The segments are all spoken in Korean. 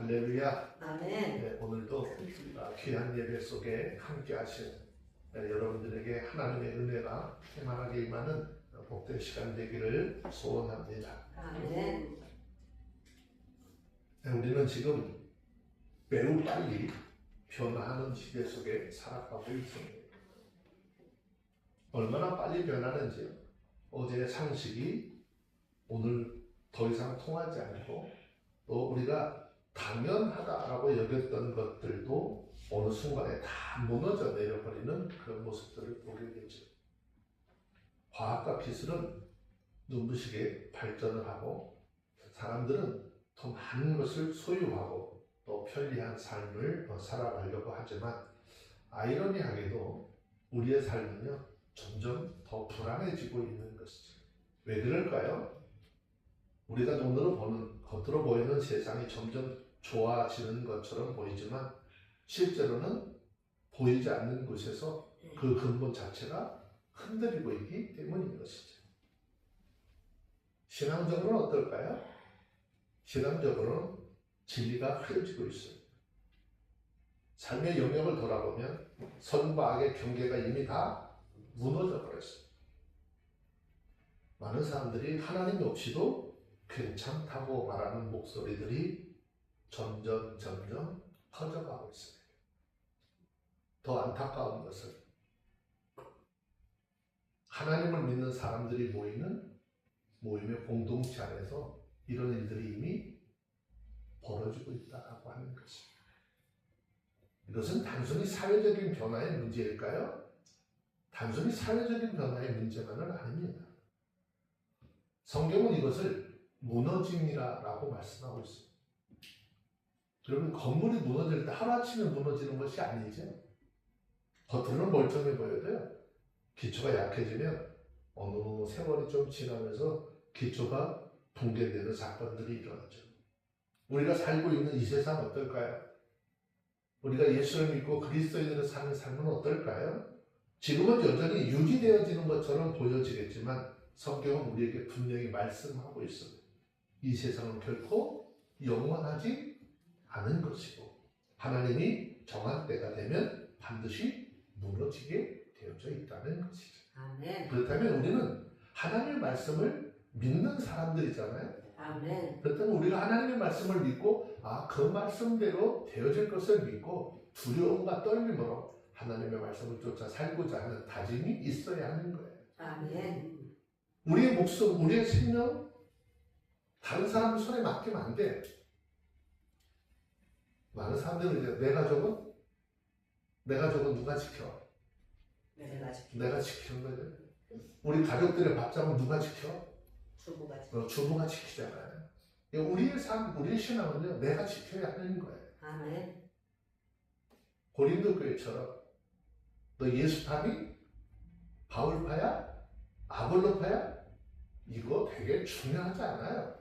할렐루야. 아멘. 네, 오늘도 귀한 예배 속에 함께 하신 여러분들에게 하나님의 은혜가 충만하게 임하는 복된 시간 되기를 소원합니다. 아멘. 우리는 지금 매우 빨리 변화하는 시대 속에 살아가고 있습니다. 얼마나 빨리 변하는지요. 어제의 상식이 오늘 더 이상 통하지 않고, 또 우리가 당연하다라고 여겼던 것들도 어느 순간에 다 무너져 내려버리는 그런 모습들을 보게 되죠. 과학과 기술은 눈부시게 발전을 하고, 사람들은 더 많은 것을 소유하고 또 편리한 삶을 살아가려고 하지만, 아이러니하게도 우리의 삶은요 점점 더 불안해지고 있는 것이죠. 왜 그럴까요? 우리가 눈으로 보는, 겉으로 보이는 세상이 점점 좋아지는 것처럼 보이지만 실제로는 보이지 않는 곳에서 그 근본 자체가 흔들리고 있기 때문인 것이죠. 신앙적으로는 어떨까요? 신앙적으로는 진리가 흐려지고 있어요. 삶의 영역을 돌아보면 선과 악의 경계가 이미 다 무너져 버렸어요. 많은 사람들이 하나님 없이도 괜찮다고 말하는 목소리들이 점점 커져가고 있습니다. 더 안타까운 것은 하나님을 믿는 사람들이 모이는 모임의 공동체 안에서 이런 일들이 이미 벌어지고 있다고 하는 것입니다. 이것은 단순히 사회적인 변화의 문제일까요? 단순히 사회적인 변화의 문제만은 아닙니다. 성경은 이것을 무너짐이라고 말씀하고 있습니다. 여러분, 건물이 무너질 때 하루아침에 무너지는 것이 아니죠. 겉으로는 멀쩡해 보여도요, 기초가 약해지면 어느 세월이 좀 지나면서 기초가 붕괴되는 사건들이 일어나죠. 우리가 살고 있는 이 세상 어떨까요? 우리가 예수를 믿고 그리스도인으로 사는 삶은 어떨까요? 지금은 여전히 유지되어지는 것처럼 보여지겠지만 성경은 우리에게 분명히 말씀하고 있습니다. 이 세상은 결코 영원하지 않은 것이고, 하나님이 정한 때가 되면 반드시 무너지게 되어져 있다는 것이죠. 아멘. 그렇다면 우리는 하나님의 말씀을 믿는 사람들이잖아요. 아멘. 그렇다면 우리가 하나님의 말씀을 믿고 그 말씀대로 되어질 것을 믿고 두려움과 떨림으로 하나님의 말씀을 쫓아 살고자 하는 다짐이 있어야 하는 거예요. 아멘. 우리의 목숨, 우리의 생명 다른 사람 손에 맡기면 안 돼. 많은 사람들은 이제 내 가족은 누가 지켜? 내가 지키는 거죠. 우리 가족들의 밥상은 누가 지켜? 주부가 지키잖아요. 우리의 삶, 우리의 신앙은요, 내가 지켜야 하는 거예요. 아멘. 고린도 교회처럼 너 예수파니? 바울파야? 아볼로파야? 이거 되게 중요하지 않아요.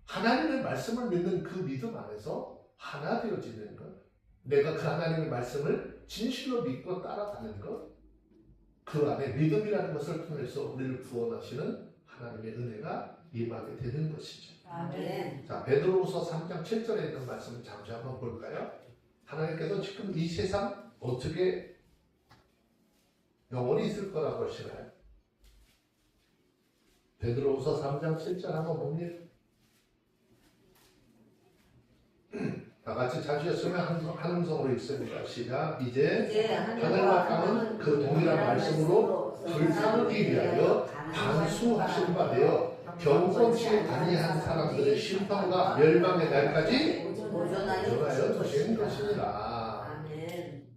하나님의 말씀을 믿는 그 믿음 안에서 하나 되어지는 것, 내가 그 하나님의 말씀을 진실로 믿고 따라가는 것, 그 안에 믿음이라는 것을 통해서 우리를 구원하시는 하나님의 은혜가 임하게 되는 것이죠. 아멘. 자, 베드로후서 3장 7절에 있는 말씀을 잠시 한번 볼까요? 하나님께서 지금 이 세상 어떻게 영원히 있을 거라고 하시나요? 베드로후서 3장 7절 한번 봅니다. 다 같이 찾으셨으면 한 음성으로 읽습니다. 시작. 이제 하늘과 땅은 그 동일한 말씀으로 불사르기 위하여 단수하신 바 되어 경건치 아니한 사람들의 심판과 멸망의 날까지 보존하여 두신 것이니라. 아멘.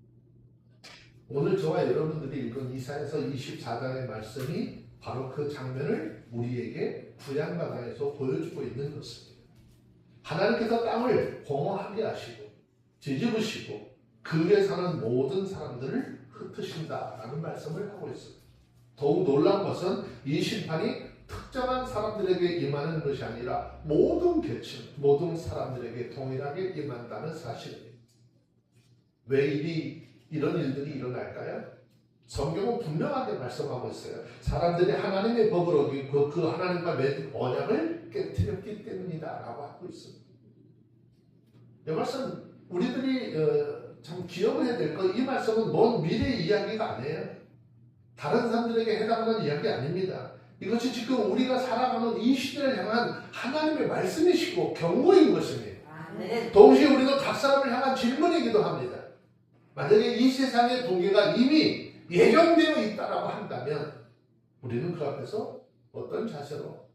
오늘 저와 여러분들이 읽은 이사야서 24장의 말씀이 바로 그 장면을 우리에게 구약강에서 보여주고 있는 것입니다. 하나님께서 땅을 공허하게 하시고 뒤집으시고 그 위에 사는 모든 사람들을 흩으신다라는 말씀을 하고 있습니다. 더욱 놀라운 것은 이 심판이 특정한 사람들에게 임하는 것이 아니라 모든 계층, 모든 사람들에게 동일하게 임한다는 사실입니다. 왜 이런 일들이 일어날까요? 성경은 분명하게 말씀하고 있어요. 사람들이 하나님의 법을 어기고 그 하나님과 맺은 언약을 깨뜨렸기 때문이다 라고 하고 있습니다. 이 말씀 우리들이 참 기억을 해야 될 거, 이 말씀은 먼 미래 이야기가 아니에요. 다른 사람들에게 해당하는 이야기 아닙니다. 이것이 지금 우리가 살아가는 이 시대를 향한 하나님의 말씀이시고 경고인 것입니다. 아멘. 동시에 우리는 각 사람을 향한 질문이기도 합니다. 만약에 이 세상의 동기가 이미 예정되어 있다라고 한다면 우리는 그 앞에서 어떤 자세로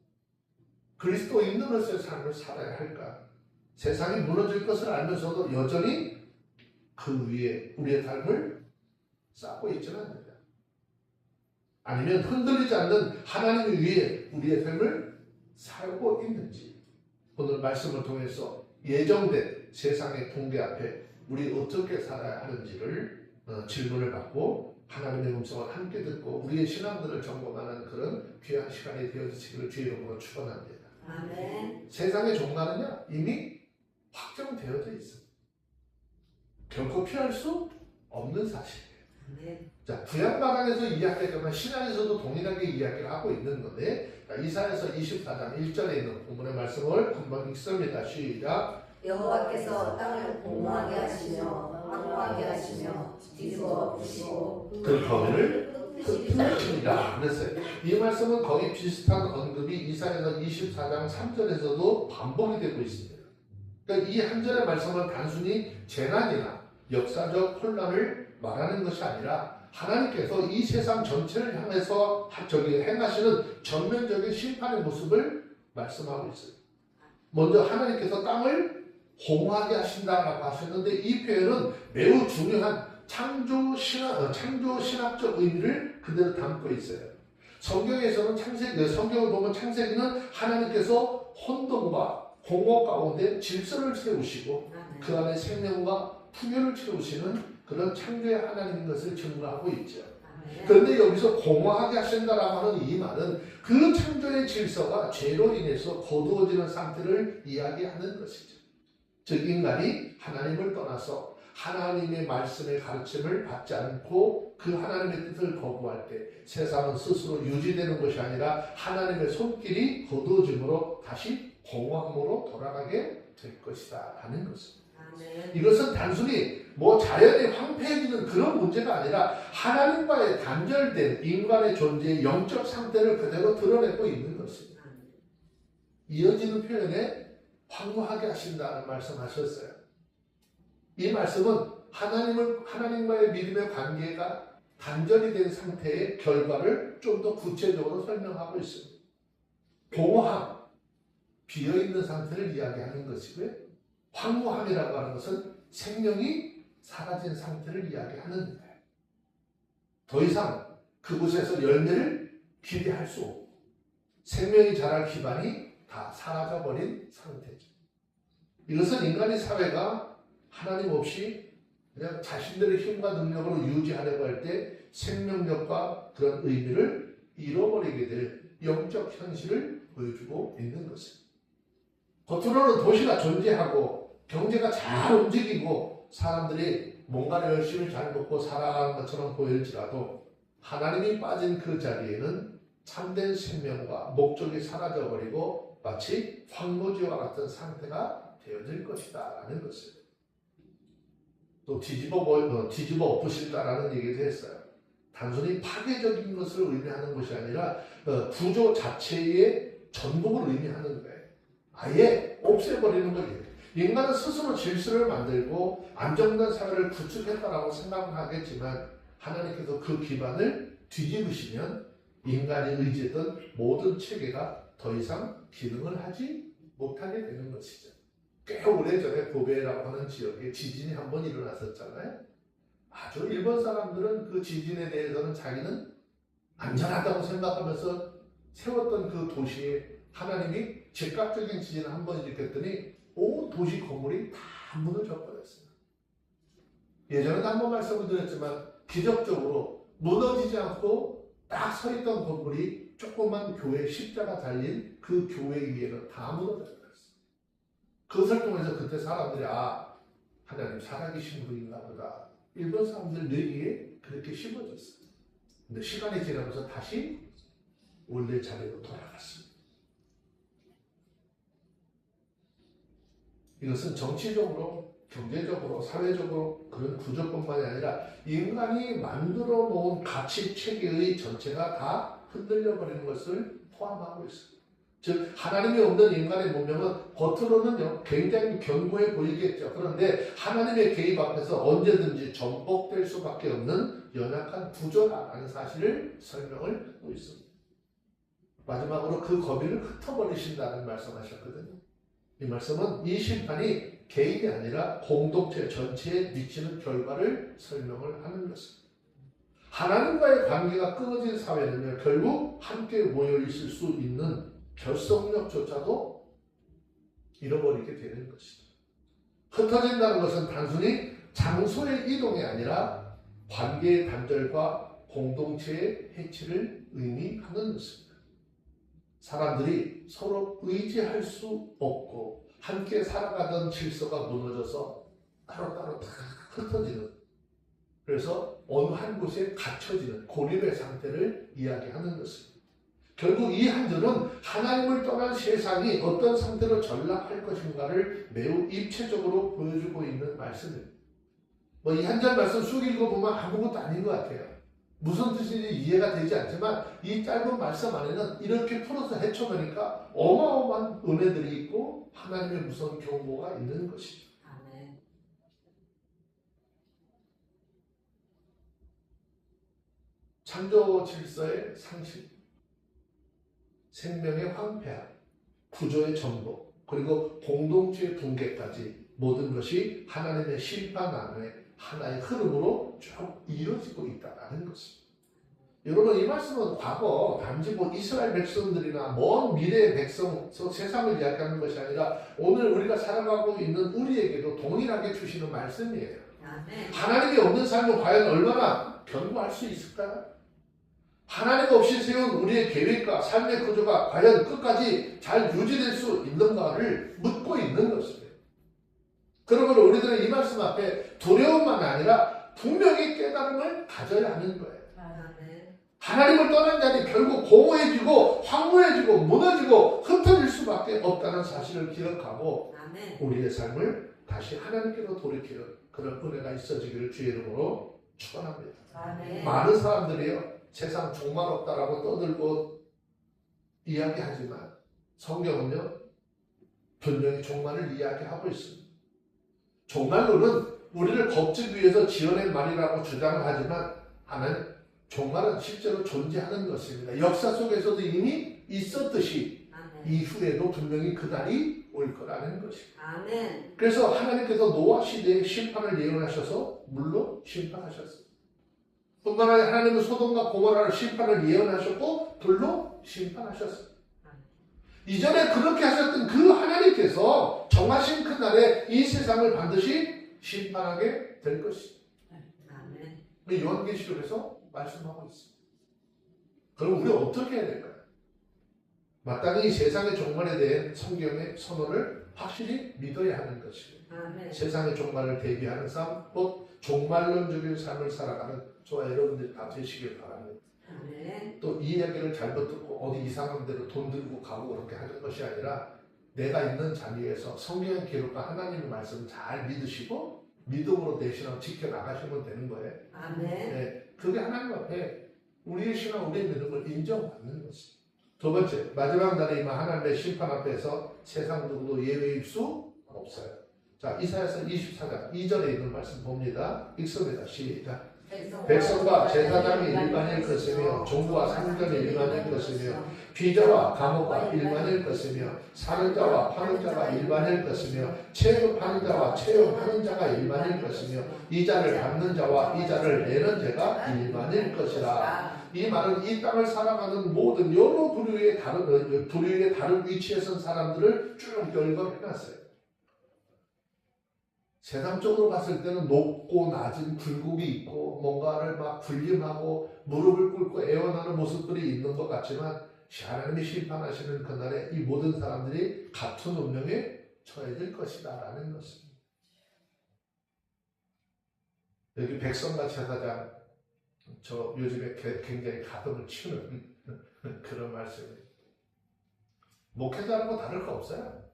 그리스도인으로서의 삶을 살아야 할까? 세상이 무너질 것을 알면서도 여전히 그 위에 우리의 삶을 쌓고 있지는 않습니다. 아니면 흔들리지 않는 하나님 위에 우리의 삶을 살고 있는지, 오늘 말씀을 통해서 예정된 세상의 통계 앞에 우리 어떻게 살아야 하는지를 질문을 받고 하나님의 음성을 함께 듣고 우리의 신앙들을 점검하는 그런 귀한 시간이 되어지기를 주의 이름으로 축원합니다. 아멘. 세상의 종말은요 이미 확정되어져 있습니다. 결코 피할 수 없는 사실이에요. 아멘. 자, 구약마당에서 이야기하지만 신약에서도 동일하게 이야기를 하고 있는 건데, 이사야서 24장 1절에 있는 본문의 말씀을 한번 읽습니다. 시작. 여호와께서 땅을 공허하게 하시며 황무하게 하시며 뒤집어 부시고 그 거민을 흩으시리라. 흩으시리라 그랬어요. 이 말씀은 거의 비슷한 언급이 이사야서 24장 3절에서도 반복이 되고 있습니다. 그러니까 이 한 절의 말씀은 단순히 재난이나 역사적 혼란을 말하는 것이 아니라 하나님께서 이 세상 전체를 향해서 행하시는 전면적인 심판의 모습을 말씀하고 있어요. 먼저 하나님께서 땅을 공허하게 하신다라고 하셨는데, 이 표현은 매우 중요한 창조 신학적 의미를 그대로 담고 있어요. 성경에서는 성경을 보면 창세기는 하나님께서 혼돈과 공허 가운데 질서를 세우시고 그 안에 생명과 풍요를 채우시는 그런 창조의 하나님인 것을 증거하고 있죠. 그런데 여기서 공허하게 하신다라고 하는 이 말은 그 창조의 질서가 죄로 인해서 거두어지는 상태를 이야기하는 것이죠. 즉 인간이 하나님을 떠나서 하나님의 말씀의 가르침을 받지 않고 그 하나님의 뜻을 거부할 때 세상은 스스로 유지되는 것이 아니라 하나님의 손길이 거두어짐으로 다시 공허함으로 돌아가게 될 것이다 하는 것입니다. 이것은 단순히 자연이 황폐해지는 그런 문제가 아니라 하나님과의 단절된 인간의 존재의 영적 상태를 그대로 드러내고 있는 것입니다. 이어지는 표현에 황무하게 하신다는 말씀하셨어요. 이 말씀은 하나님과의 믿음의 관계가 단절이 된 상태의 결과를 좀 더 구체적으로 설명하고 있습니다. 공허함, 비어있는 상태를 이야기하는 것이고요. 황무함이라고 하는 것은 생명이 사라진 상태를 이야기하는 거예요. 더 이상 그곳에서 열매를 기대할 수 없고 생명이 자랄 기반이 다 사라져버린 상태죠. 이것은 인간의 사회가 하나님 없이 그냥 자신들의 힘과 능력으로 유지하려고 할 때 생명력과 그런 의미를 잃어버리게 될 영적 현실을 보여주고 있는 것입니다. 겉으로는 도시가 존재하고 경제가 잘 움직이고 사람들이 뭔가를 열심히 잘 먹고 살아가는 것처럼 보일지라도 하나님이 빠진 그 자리에는 참된 생명과 목적이 사라져버리고 마치 황무지와 같은 상태가 되어질 것이다 라는 것을 또 뒤집어 엎으신다라는 얘기도 했어요. 단순히 파괴적인 것을 의미하는 것이 아니라 구조 자체의 전복을 의미하는 거예요. 아예 없애버리는 거예요. 인간은 스스로 질서를 만들고 안정된 사회를 구축했다라고 생각을 하겠지만 하나님께서 그 기반을 뒤집으시면 인간이 의지했던 모든 체계가 더 이상 기능을 하지 못하게 되는 것이죠. 꽤 오래전에 고베라고 하는 지역에 지진이 한번 일어났었잖아요. 아주 일본 사람들은 그 지진에 대해서는 자기는 안전하다고 생각하면서 세웠던 그 도시에 하나님이 즉각적인 지진을 한번 일으켰더니 온 도시 건물이 다 무너져 버렸어요. 예전에 한번 말씀을 드렸지만 기적적으로 무너지지 않고 딱 서 있던 건물이 조그만 교회 십자가 달린 그 교회 위에는 다 무너져 버렸어요. 그것을 통해서 그때 사람들이 하나님 살아계신 분인가 보다. 일본 사람들 뇌리에 그렇게 심어졌어요. 근데 시간이 지나면서 다시 원래 자리로 돌아갔습니다. 이것은 정치적으로, 경제적으로, 사회적으로 그런 구조뿐만이 아니라 인간이 만들어 놓은 가치 체계의 전체가 다 흔들려 버리는 것을 포함하고 있습니다. 즉 하나님이 없는 인간의 문명은 겉으로는요 굉장히 견고해 보이겠죠. 그런데 하나님의 개입 앞에서 언제든지 전복될 수밖에 없는 연약한 구조라는 사실을 설명을 하고 있습니다. 마지막으로 그 거미를 흩어버리신다는 말씀하셨거든요. 이 말씀은 이 심판이 개인이 아니라 공동체 전체에 미치는 결과를 설명을 하는 것입니다. 하나님과의 관계가 끊어진 사회는요 결국 함께 모여 있을 수 있는 결속력조차도 잃어버리게 되는 것이다. 흩어진다는 것은 단순히 장소의 이동이 아니라 관계의 단절과 공동체의 해치를 의미하는 것입니다. 사람들이 서로 의지할 수 없고 함께 살아가던 질서가 무너져서 따로따로 다 흩어지는, 그래서 어느 한 곳에 갇혀지는 고립의 상태를 이야기하는 것입니다. 결국 이 한 절은 하나님을 떠난 세상이 어떤 상태로 전락할 것인가를 매우 입체적으로 보여주고 있는 말씀입니다. 이 한 절 말씀 쭉 읽어보면 아무것도 아닌 것 같아요. 무슨 뜻인지 이해가 되지 않지만 이 짧은 말씀 안에는 이렇게 풀어서 헤쳐보니까 어마어마한 은혜들이 있고 하나님의 무서운 경고가 있는 것이죠. 아멘. 창조 질서의 상실, 생명의 황폐함, 구조의 전복, 그리고 공동체의 붕괴까지 모든 것이 하나님의 심판 안에 하나의 흐름으로 쭉 이어지고 있다는 것입니다. 여러분 이 말씀은 과거 단지 이스라엘 백성들이나 먼 미래의 백성, 세상을 이야기하는 것이 아니라 오늘 우리가 살아가고 있는 우리에게도 동일하게 주시는 말씀이에요. 아멘. 하나님이 없는 삶은 과연 얼마나 견고할 수 있을까요? 하나님 없이 세운 우리의 계획과 삶의 구조가 과연 끝까지 잘 유지될 수 있는가를 묻고 있는 것입니다. 그러므로 우리들은 이 말씀 앞에 두려움만 아니라 분명히 깨달음을 가져야 하는 거예요. 아멘. 하나님을 떠난 자는 결국 공허해지고 황무해지고 무너지고 흩어질 수밖에 없다는 사실을 기억하고 아멘. 우리의 삶을 다시 하나님께로 돌이키는 그런 은혜가 있어지기를 주의 이름으로 축원합니다. 아멘. 많은 사람들이요 세상 종말 없다라고 떠들고 이야기하지만 성경은요 분명히 종말을 이야기하고 있습니다. 종말론은 우리를 겁주기 위해서 지어낸 말이라고 주장을 하지만 종말은 실제로 존재하는 것입니다. 역사 속에서도 이미 있었듯이 아멘. 이후에도 분명히 그날이 올 거라는 것입니다. 아멘. 그래서 하나님께서 노아 시대의 심판을 예언하셔서 물로 심판하셨습니다. 뿐만 아니라 하나님은 소돔과 고모라를 심판을 예언하셨고 불로 심판하셨습니다. 이전에 그렇게 하셨던 그 하나님께서 정하신 그날에 이 세상을 반드시 심판하게 될 것입니다. 아멘. 요한계시록에서 말씀하고 있습니다. 그럼 우리 어떻게 해야 될까요? 마땅히 이 세상의 종말에 대한 성경의 선언을 확실히 믿어야 하는 것입니다. 아멘. 세상의 종말을 대비하는 삶, 곧 종말론적인 삶을 살아가는 저와 여러분들이 다 되시길 바랍니다. 아멘. 또 이 이야기를 잘못 듣고 어디 이상한 데로 돈 들고 가고 그렇게 하는 것이 아니라 내가 있는 자리에서 성경의 기록과 하나님의 말씀을 잘 믿으시고 믿음으로 내 신앙을 지켜나가시면 되는 거예요. 아멘. 네, 그게 하나님 앞에 우리의 신앙, 우리의 믿음을 인정받는 것입니다. 두 번째, 마지막 날에 임한 하나님의 심판 앞에서 세상 누구도 예외일 수 없어요. 자, 이사야서 24장 2절에 있는 말씀 봅니다. 읽습니다. 시작. 백성과 제사장이 일반일 것이며 종과 상전이 일반일 것이며 비자와 감옥과 일반일 것이며 사는 자와 파는 자가 일반일 것이며 채용하는 자와 채용하는 자가 일반일 것이며 이자를 받는 자와 이자를 내는 자가 일반일 것이라. 이 말은 이 땅을 살아가는 모든 여러 부류의 다른 위치에 선 사람들을 쭉 열거해놨어요. 세상적으로 봤을 때는 높고 낮은 굴곡이 있고 뭔가를 막 군림하고 무릎을 꿇고 애원하는 모습들이 있는 것 같지만 하나님이 심판하시는 그날에 이 모든 사람들이 같은 운명에 처해질 것이다 라는 것입니다. 여기 백성과 제사장, 저 요즘에 굉장히 가슴을 치는 그런 말씀입니다. 목회자하고 다를 거 없어요.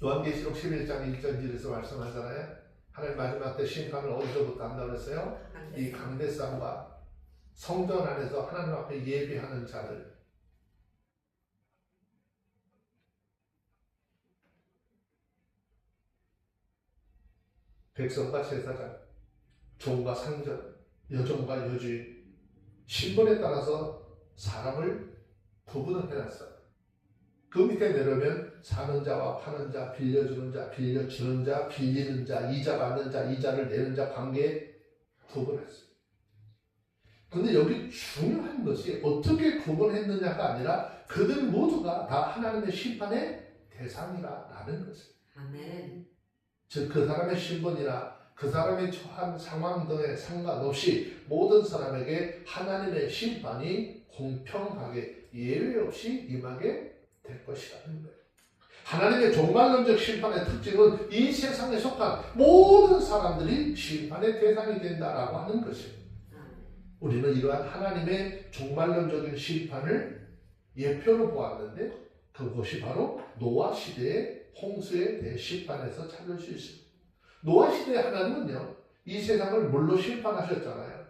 요한계시록 11장 1절에서 말씀하잖아요. 하나님 마지막 때 심판을 어디서부터 한다고 했어요? 이 강대상과 성전 안에서 하나님 앞에 예배하는 자들, 백성과 제사장, 종과 상전, 여종과 여주인, 신분에 따라서 사람을 구분을 해놨어요. 그 밑에 내려오면 사는 자와 파는 자, 빌려주는 자, 빌려주는 자, 빌리는 자, 이자 받는 자, 이자를 내는 자 관계에 구분했어요. 근데 여기 중요한 것이 어떻게 구분했느냐가 아니라 그들 모두가 다 하나님의 심판의 대상이라는 것이에요. 아멘. 즉 그 사람의 신분이나 그 사람이 처한 상황 등에 상관없이 모든 사람에게 하나님의 심판이 공평하게 예외 없이 임하게 될 것이라는 거예요. 하나님의 종말론적 심판의 특징은 이 세상에 속한 모든 사람들이 심판의 대상이 된다라고 하는 것입니다. 우리는 이러한 하나님의 종말론적인 심판을 예표로 보았는데 그것이 바로 노아 시대의 홍수의 대심판에서 찾을 수 있습니다. 노아 시대의 하나님은요, 이 세상을 물로 심판하셨잖아요.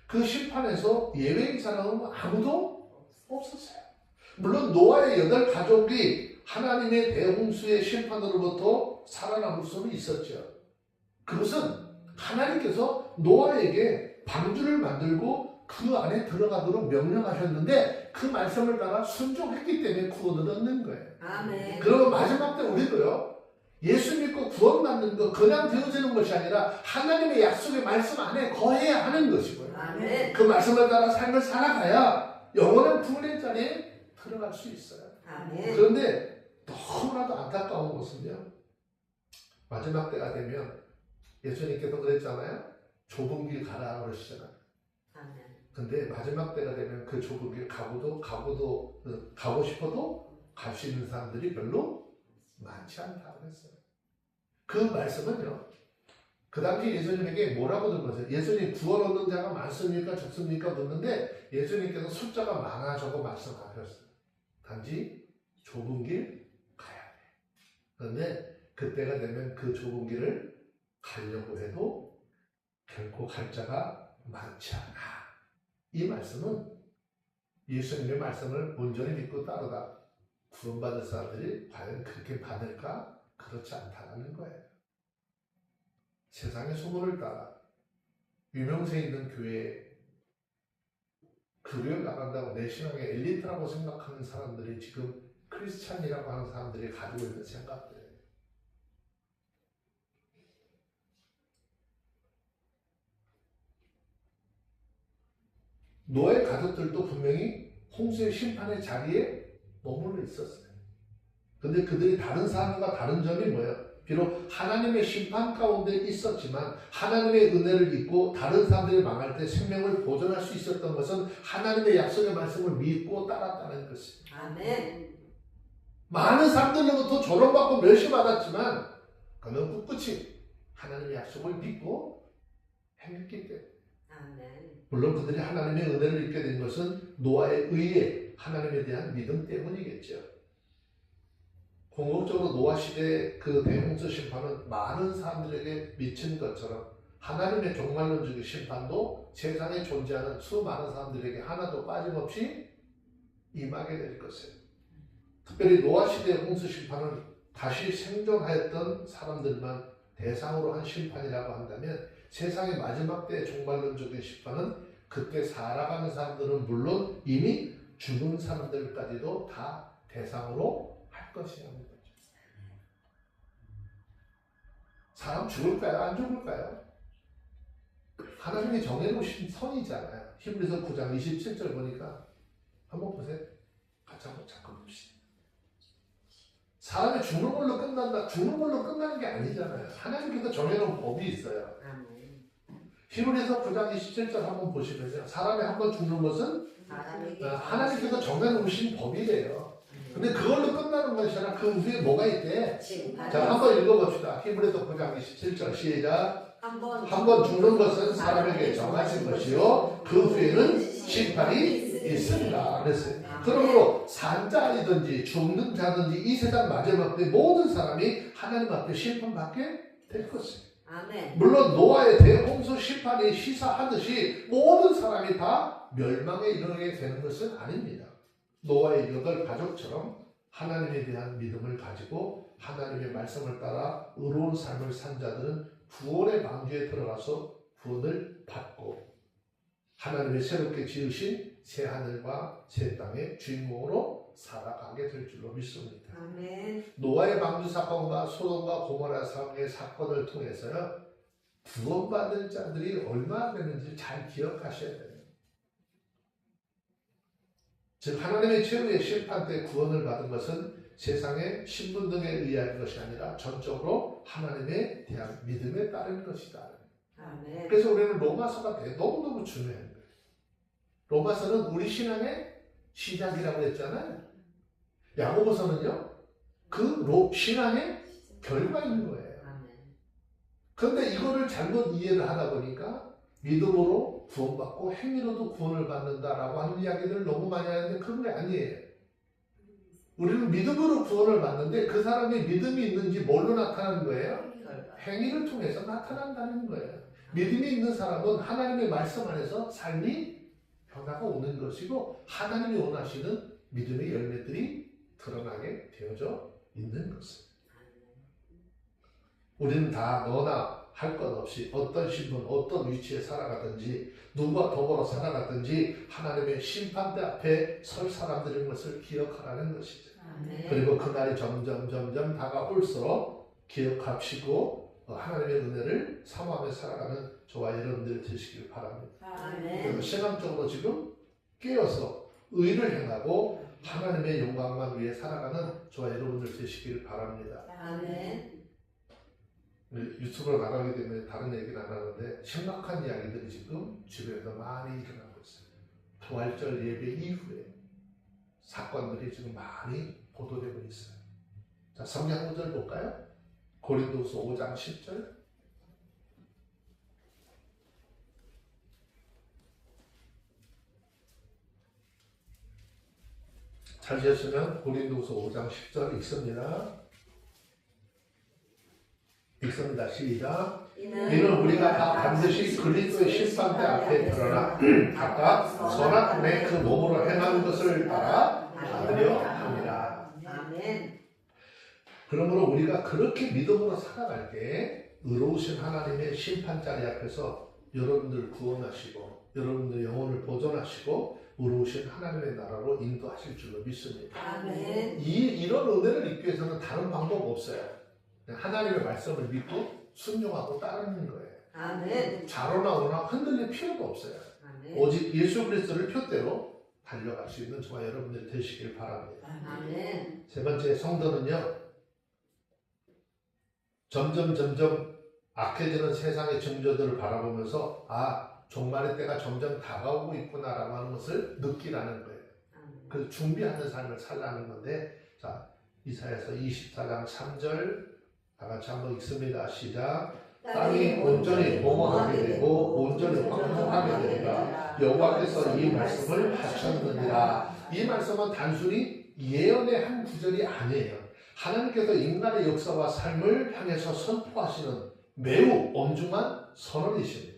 그 심판에서 예외인 사람은 아무도 없었어요. 물론 노아의 8가족이 하나님의 대홍수의 심판으로부터 살아남을 수는 있었죠. 그것은 하나님께서 노아에게 방주를 만들고 그 안에 들어가도록 명령하셨는데 그 말씀을 따라 순종했기 때문에 구원을 얻는 거예요. 아멘. 그러면 마지막 때 우리도요, 예수 믿고 구원받는 거 그냥 되어지는 것이 아니라 하나님의 약속의 말씀 안에 거해야 하는 것이고요. 아멘. 그 말씀을 따라 삶을 살아가야 영원한 구원의 자리에 들어갈 수 있어요. 아멘. 그런데 너무나도 안타까운 것은요, 마지막 때가 되면 예수님께서 그랬잖아요. 좁은 길 가라 그러시잖아요. 아멘. 근데 마지막 때가 되면 그 좁은 길 가고 싶어도 갈 수 있는 사람들이 별로 많지 않다고 했어요. 그 말씀은요, 그 당시 예수님에게 뭐라고 들었어요? 예수님 구원 얻는 자가 많습니까? 적습니까? 묻는데 예수님께서 숫자가 많아져고 말씀하셨어요. 단지 좁은 길 가야 돼. 그런데 그때가 되면 그 좁은 길을 가려고 해도 결코 갈 자가 많지 않아. 이 말씀은 예수님의 말씀을 온전히 믿고 따르다 구원받을 사람들이 과연 그렇게 받을까? 그렇지 않다는 거예요. 세상의 소문을 따라 유명세 있는 교회에 그 교회를 나간다고 내 신앙의 엘리트라고 생각하는 사람들이 지금 크리스찬이라고 하는 사람들이 가지고 있는 생각들. 노아의 가족들도 분명히 홍수의 심판의 자리에 머물러 있었어요. 근데 그들이 다른 사람과 다른 점이 뭐예요? 비록 하나님의 심판 가운데 있었지만 하나님의 은혜를 입고 다른 사람들이 망할 때 생명을 보존할 수 있었던 것은 하나님의 약속의 말씀을 믿고 따랐다는 것입니다. 아멘. 많은 사람들로부터 조롱받고 멸시받았지만 그는 꿋꿋이 하나님의 약속을 믿고 행했기 때문에, 아멘. 물론 그들이 하나님의 은혜를 입게 된 것은 노아의 의에 하나님에 대한 믿음 때문이겠죠. 궁극적으로 노아 시대의 그 대홍수 심판은 많은 사람들에게 미친 것처럼 하나님의 종말론적인 심판도 세상에 존재하는 수많은 사람들에게 하나도 빠짐없이 임하게 될 것이에요. 특별히 노아 시대의 홍수 심판은 다시 생존하였던 사람들만 대상으로 한 심판이라고 한다면 세상의 마지막 때의 종말론적인 심판은 그때 살아가는 사람들은 물론 이미 죽은 사람들까지도 다 대상으로 할 것이라는 거죠. 사람 죽을까요? 안 죽을까요? 하나님이 정해놓으신 선이잖아요. 히브리서 9장 27절 보니까 한번 보세요. 같이 한번 잠깐 봅시다. 사람이 죽는 걸로 끝난다. 죽는 걸로 끝나는 게 아니잖아요. 하나님께서 정해놓은 법이 있어요. 히브리서 9장 27절 한번 보시면요. 사람이 한번 죽는 것은 하나님께서 정해놓으신 법이래요. 근데 그걸로 끝나는 것이 아니라 그 후에 뭐가 있대? 자, 한번 읽어봅시다. 히브리서 9장 27절 시작. 한번 죽는 것은 사람에게 정하신 것이요 그 후에는 심판이 있습니다. 그랬어요. 그러므로 산자이든지 죽는 자든지 이 세상 마지막 때 모든 사람이 하나님 앞에 심판받게 될 것입니다. 아멘. 물론 노아의 대홍수 심판이 시사하듯이 모든 사람이 다 멸망에 이르게 되는 것은 아닙니다. 노아의 8가족처럼 하나님에 대한 믿음을 가지고 하나님의 말씀을 따라 의로운 삶을 산 자들은 구원의 방주에 들어가서 구원을 받고 하나님의 새롭게 지으신 새 하늘과 새 땅의 주인공으로 살아가게 될 줄로 믿습니다. 아멘. 노아의 방주 사건과 소돔과 고모라 사건의 사건을 통해서요, 구원받은 자들이 얼마나 되는지 잘 기억하셔야 돼요. 즉 하나님의 최후의 심판 때 구원을 받은 것은 세상의 신분 등에 의한 것이 아니라 전적으로 하나님에 대한 믿음에 따른 것이다. 아멘. 그래서 우리는 로마서가 너무너무 중요해요. 로마서는 우리 신앙의 시작이라고 했잖아요. 야고보서는요, 그 신앙의 결과인 거예요. 아멘. 그런데 이거를 잘못 이해를 하다 보니까 믿음으로 구원받고 행위로도 구원을 받는다라고 하는 이야기들을 너무 많이 하는데 그런 게 아니에요. 우리는 믿음으로 구원을 받는데 그 사람의 믿음이 있는지 뭘로 나타나는 거예요? 행위를 통해서 나타난다는 거예요. 믿음이 있는 사람은 하나님의 말씀 안에서 삶이 변화가 오는 것이고 하나님이 원하시는 믿음의 열매들이 드러나게 되어져 있는 것입니다. 우리는 다 너나 할 것 없이 어떤 신분, 어떤 위치에 살아가든지 누구와 더불어 살아가든지 하나님의 심판대 앞에 설 사람들인 것을 기억하라는 것이죠. 아멘. 그리고 그날이 점점 다가올수록 기억하시고 하나님의 은혜를 사모하며 살아가는 저와 여러분들이 되시길 바랍니다. 아멘. 그래서 신앙적으로 지금 깨어서 의를 행하고 하나님의 영광만 위해 살아가는 저와 여러분들 되시길 바랍니다. 아멘. 유튜브로 나가게 되면 다른 얘기는 안 하는데 심각한 이야기들이 지금 주변에서 많이 일어나고 있어요. 부활절 예배 이후에 사건들이 지금 많이 보도되고 있어요. 자, 성경 구절 볼까요? 고린도서 5장 10절. 찾으셨으면 고린도서 5장 10절 읽습니다. 시작. 이는 우리가 다 반드시 그리스도의 심판대 앞에 드러나 각각 선악 분의 그 몸으로 행한 것을 따라 받으려 합니다. 아멘. 그러므로 우리가 그렇게 믿음으로 살아갈 때 의로우신 하나님의 심판자리 앞에서 여러분들 구원하시고 여러분들 영혼을 보존하시고 의로우신 하나님의 나라로 인도하실 줄로 믿습니다. 아멘. 이런 은혜를 입기 위해서는 다른 방법 없어요. 하나님의 말씀을 믿고 순종하고 따르는 거예요. 아멘. 좌로나 우로나 흔들릴 필요도 없어요. 아멘. 오직 예수 그리스도를 표대로 달려갈 수 있는 저와 여러분들이 되시길 바랍니다. 아멘. 세 번째 성도는요, 점점 악해지는 세상의 징조들을 바라보면서 종말의 때가 점점 다가오고 있구나라고 하는 것을 느끼라는 거예요. 그래서 준비하는 삶을 살라는 건데, 자, 이사야서 24장 3절 다 같이 한번 읽습니다. 시작. 땅이 온전히 공허하게 되고 온전히 황폐하게 되리라. 여호와께서 이 말씀을 하셨느니라. 이 말씀은 단순히 예언의 한 구절이 아니에요. 하나님께서 인간의 역사와 삶을 향해서 선포하시는 매우 엄중한 선언이십니다.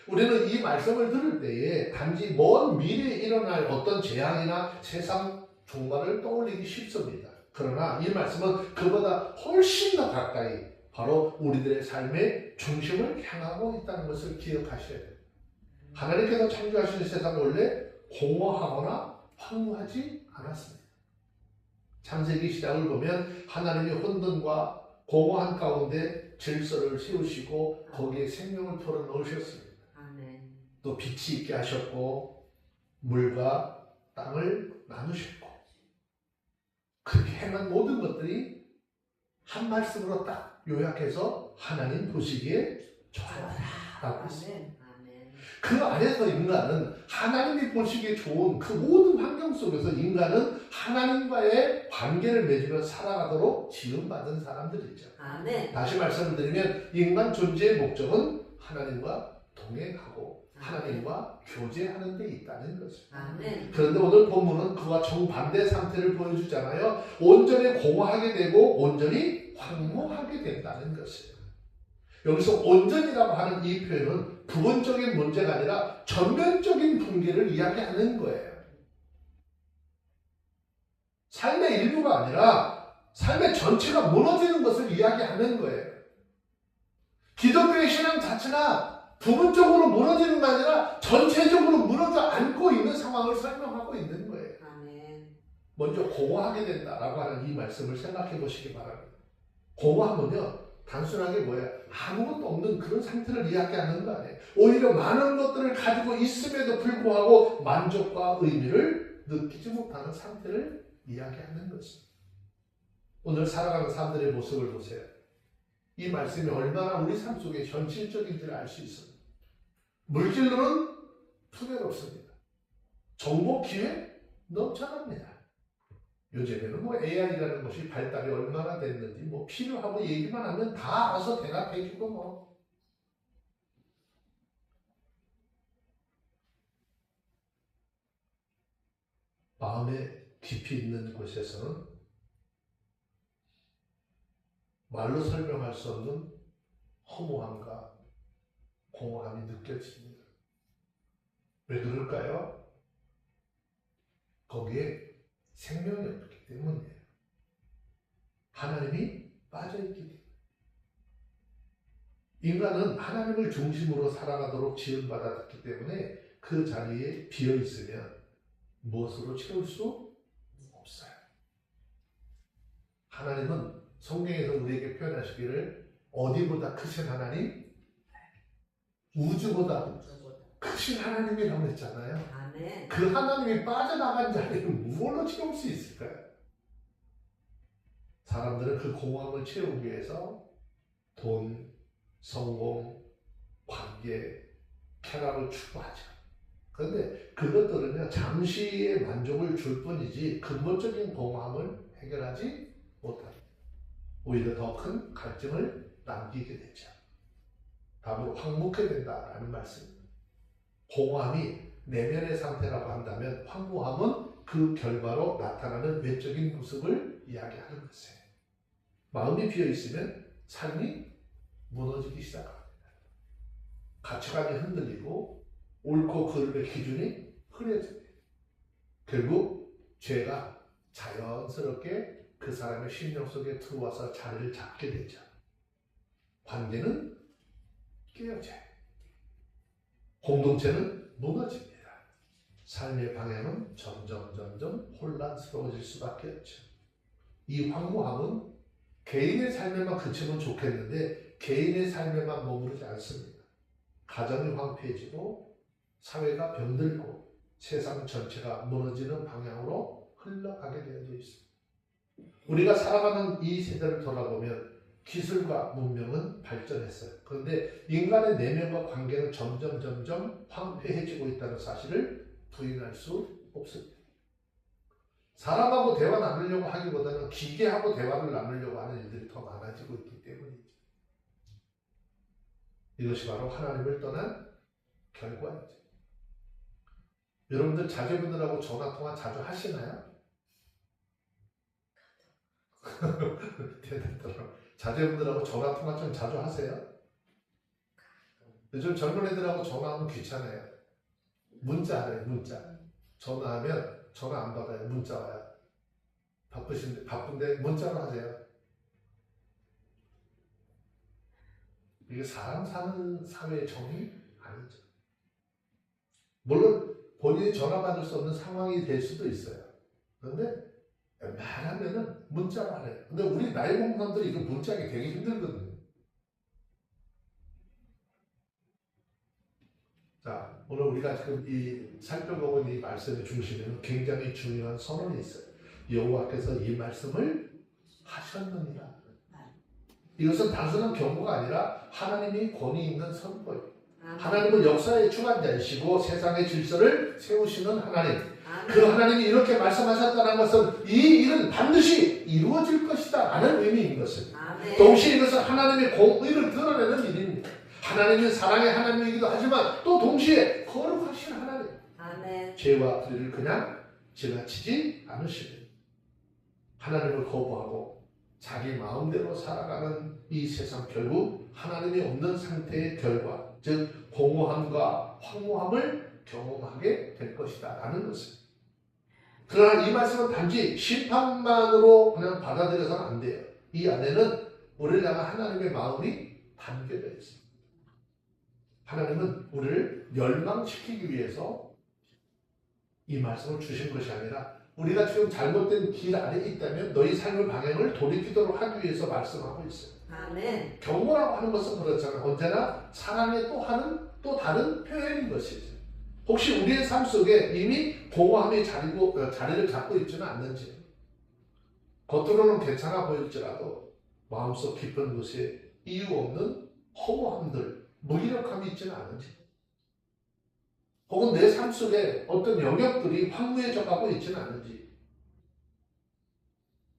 우리는 이 말씀을 들을 때에 단지 먼 미래에 일어날 어떤 재앙이나 세상 종말을 떠올리기 쉽습니다. 그러나 이 말씀은 그보다 훨씬 더 가까이 바로 우리들의 삶의 중심을 향하고 있다는 것을 기억하셔야 돼요. 하나님께서 창조하신 세상은 원래 공허하거나 황무하지 않았습니다. 창세기 시작을 보면 하나님이 혼돈과 공허한 가운데 질서를 세우시고 거기에 생명을 풀어 넣으셨습니다. 아멘. 또 빛이 있게 하셨고 물과 땅을 나누셨고 그렇게 행한 모든 것들이 한 말씀으로 딱 요약해서 하나님 보시기에 좋았다라고 했습니다. 아멘. 그 안에서 인간은 하나님이 보시기에 좋은 그 모든 환경 속에서 인간은 하나님과의 관계를 맺으며 살아가도록 지음받은 사람들이죠. 아멘. 다시 말씀을 드리면 인간 존재의 목적은 하나님과 동행하고 하나님과 교제하는 데 있다는 것입니다. 아멘. 그런데 오늘 본문은 그와 정반대 상태를 보여주잖아요. 온전히 공허하게 되고 온전히 황무하게 된다는 것이에요. 여기서 온전이라고 하는 이 표현은 부분적인 문제가 아니라 전면적인 붕괴를 이야기하는 거예요. 삶의 일부가 아니라 삶의 전체가 무너지는 것을 이야기하는 거예요. 기독교의 신앙 자체가 부분적으로 무너지는 게 아니라 전체적으로 무너져 앉고 있는 상황을 설명하고 있는 거예요. 아멘. 먼저 공허하게 된다라고 하는 이 말씀을 생각해 보시기 바랍니다. 공허하면요, 단순하게 뭐예요? 아무것도 없는 그런 상태를 이야기하는 거 아니에요. 오히려 많은 것들을 가지고 있음에도 불구하고 만족과 의미를 느끼지 못하는 상태를 이야기하는 것입니다. 오늘 살아가는 사람들의 모습을 보세요. 이 말씀이 얼마나 우리 삶 속에 현실적인지를 알 수 있습니다. 물질로는 풍요롭습니다. 정보 기회 넘쳐납니다. 요즘에는 뭐 AI라는 것이 발달이 얼마나 됐는지 뭐 필요하고 얘기만 하면 다 알아서 대답해주고 뭐. 마음에 깊이 있는 곳에서는 말로 설명할 수 없는 허무함과 공허함이 느껴집니다. 왜 그럴까요? 거기에 생명이 없기 때문이에요. 하나님이 빠져있기 때문에. 인간은 하나님을 중심으로 살아가도록 지음받았기 때문에 그 자리에 비어있으면 무엇으로 채울 수 없어요. 하나님은 성경에서 우리에게 표현하시기를 어디보다 크신 하나님? 우주보다 크신 하나님이라고 했잖아요. 아멘. 그 하나님이 빠져나간 자리를 무엇로 채울 수 있을까요? 사람들은 그 공허함을 채우기 위해서 돈, 성공, 관계, 쾌락을 추구하죠. 그런데 그것들은요, 잠시의 만족을 줄 뿐이지 근본적인 공허함을 해결하지 못합니다. 오히려 더 큰 갈증을 남기게 되죠. 다음으로 황무하게 된다라는 말씀입니다. 공허함이 내면의 상태라고 한다면 황무함은 그 결과로 나타나는 외적인 모습을 이야기하는 것이에요. 마음이 비어있으면 삶이 무너지기 시작합니다. 가치관이 흔들리고 옳고 그름의 기준이 흐려집니다. 결국 죄가 자연스럽게 그 사람의 심령 속에 들어와서 자리를 잡게 되죠. 관계는 깨어져요. 공동체는 무너집니다. 삶의 방향은 점점 혼란스러워질 수밖에 없죠. 이 황무함은 개인의 삶에만 그치면 좋겠는데 개인의 삶에만 머무르지 않습니다. 가정이 황폐해지고 사회가 병들고 세상 전체가 무너지는 방향으로 흘러가게 되어져 있습니다. 우리가 살아가는 이 세대를 돌아보면 기술과 문명은 발전했어요. 그런데 인간의 내면과 관계는 점점 황폐해지고 있다는 사실을 부인할 수 없습니다. 사람하고 대화 나누려고 하기보다는 기계하고 대화를 나누려고 하는 일들이 더 많아지고 있기 때문이죠. 이것이 바로 하나님을 떠난 결과이죠. 여러분들 자제분들하고 전화통화 자주 하시나요? 자제분들하고 전화통화 좀 자주 하세요? 요즘 젊은 애들하고 전화하면 귀찮아요. 문자 하래요, 문자. 전화하면 전화 안 받아요, 문자 와요. 바쁜데 문자로 하세요. 이게 사람 사는 사회의 정이 아니죠. 물론 본인이 전화 받을 수 없는 상황이 될 수도 있어요. 그런데 말하면은 문자로 하래요. 근데 우리 나이 먹은 사람들이 이거 문자하기 되게 힘들거든요. 자, 오늘 우리가 지금 이 살펴보고 이 말씀의 중심에는 굉장히 중요한 선언이 있어요. 여호와께서 이 말씀을 하셨느니라. 이것은 단순한 경고가 아니라 하나님이 권위 있는 선포예요. 하나님은 역사의 주관자이시고 세상의 질서를 세우시는 하나님. 그 하나님이 이렇게 말씀하셨다는 것은 이 일은 반드시 이루어질 것이다 라는 의미인 것입니다. 동시에 이것은 하나님의 공의를 드러내는 일입니다. 하나님은 사랑의 하나님이기도 하지만 또 동시에 거룩하신 하나님. 아멘. 죄와 불의를 그냥 지나치지 않으시는 하나님을 거부하고 자기 마음대로 살아가는 이 세상 결국 하나님이 없는 상태의 결과, 즉 공허함과 황무함을 경험하게 될 것이다 라는 것을. 그러나 이 말씀은 단지 심판만으로 그냥 받아들여서는 안 돼요. 이 안에는 우리를 향한 하나님의 마음이 담겨져 있습니다. 하나님은 우리를 멸망시키기 위해서 이 말씀을 주신 것이 아니라 우리가 지금 잘못된 길 안에 있다면 너희 삶의 방향을 돌이키도록 하기 위해서 말씀하고 있어요. 아멘. 경고라고 하는 것은 그렇잖아요. 언제나 사랑의 또 다른 표현인 것이죠. 혹시 우리의 삶 속에 이미 공허함이 자리를 잡고 있지는 않는지, 겉으로는 괜찮아 보일지라도 마음속 깊은 곳에 이유 없는 허무함들, 무기력함이 있지는 않은지, 혹은 내 삶 속에 어떤 영역들이 황무해져 가고 있지는 않은지,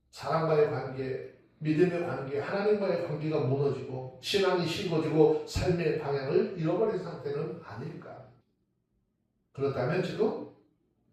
사랑과의 관계, 믿음의 관계, 하나님과의 관계가 무너지고 신앙이 식어지고 삶의 방향을 잃어버린 상태는 아닐까? 그렇다면 지금